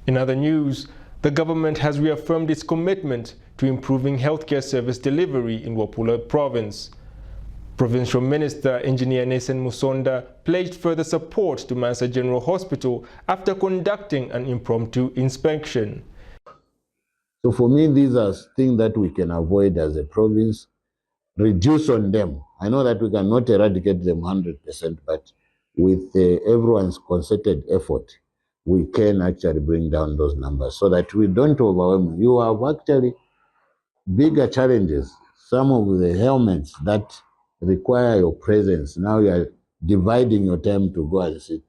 In other news, the government has reaffirmed its commitment to improving healthcare service delivery in Wapula province. Provincial Minister Engineer Nathan Musonda pledged further support to Mansas General Hospital after conducting an impromptu inspection. So for me, these are things that we can avoid as a province, reduce on them. I know that we cannot eradicate them 100%, but with everyone's concerted effort, we can actually bring down those numbers so that we don't overwhelm. You have actually bigger challenges. Some of the ailments that require your presence, now you are dividing your time to go and see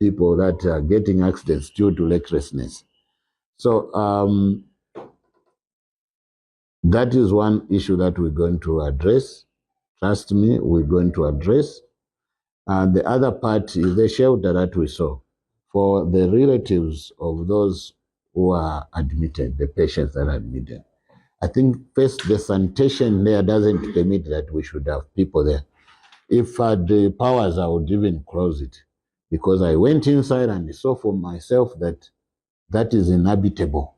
people that are getting accidents due to recklessness. So that is one issue that we're going to address. Trust me, we're going to address. And the other part is the shelter that we saw for the relatives of those who are admitted, the patients that are admitted. I think first the sanitation there doesn't permit that we should have people there. If I had the powers, I would even close it, because I went inside and saw for myself that that is inhabitable.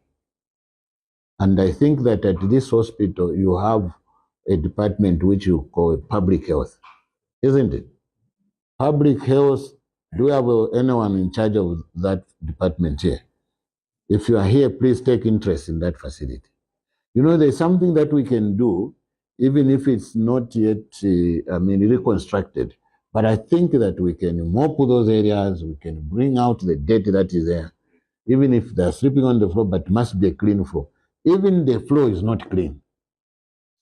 And I think that at this hospital, you have a department which you call public health, isn't it? Public health, do we have anyone in charge of that department here? If you are here, please take interest in that facility. You know, there's something that we can do, even if it's not yet, reconstructed. But I think that we can mop those areas, we can bring out the dirt that is there, even if they're sleeping on the floor, but it must be a clean floor. Even the floor is not clean.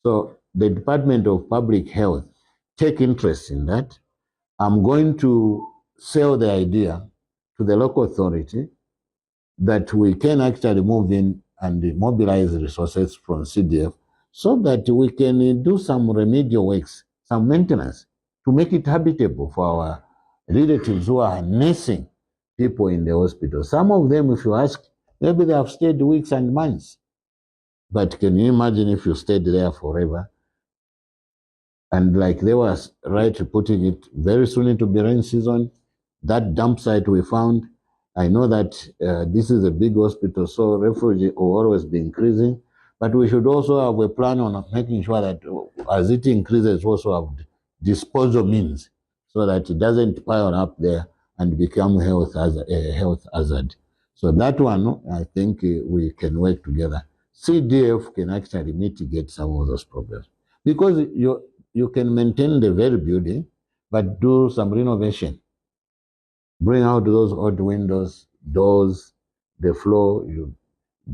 So the Department of Public Health, take interest in that. I'm going to sell the idea to the local authority that we can actually move in and mobilize resources from CDF so that we can do some remedial works, some maintenance, to make it habitable for our relatives who are nursing people in the hospital. Some of them, if you ask, maybe they have stayed weeks and months. But can you imagine if you stayed there forever? And like they were right putting it, very soon it will be rain season. That dump site we found, I know that this is a big hospital, so refugees will always be increasing. But we should also have a plan on making sure that as it increases, also have disposal means so that it doesn't pile up there and become a health hazard. So that one, I think we can work together. CDF can actually mitigate some of those problems, because you can maintain the very building, but do some renovation. Bring out those odd windows, doors, the floor, you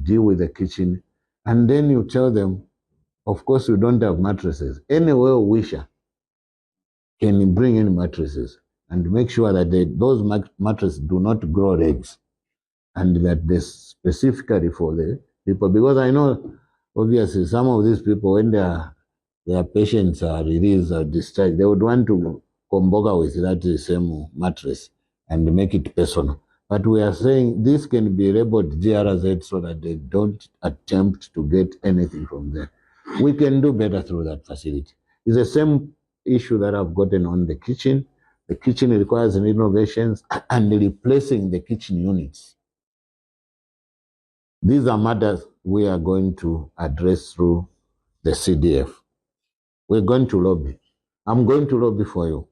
deal with the kitchen, and then you tell them, of course, you don't have mattresses. Any well-wisher can bring in mattresses and make sure that those mattresses do not grow legs, and that they specifically for the people. Because I know, obviously, some of these people, when their patients are released or discharged, they would want to comboga with that same mattress and make it personal. But we are saying this can be labeled GRZ so that they don't attempt to get anything from there. We can do better through that facility. It's the same issue that I've gotten on the kitchen. The kitchen requires renovations and replacing the kitchen units. These are matters we are going to address through the CDF. We're going to lobby. I'm going to lobby for you.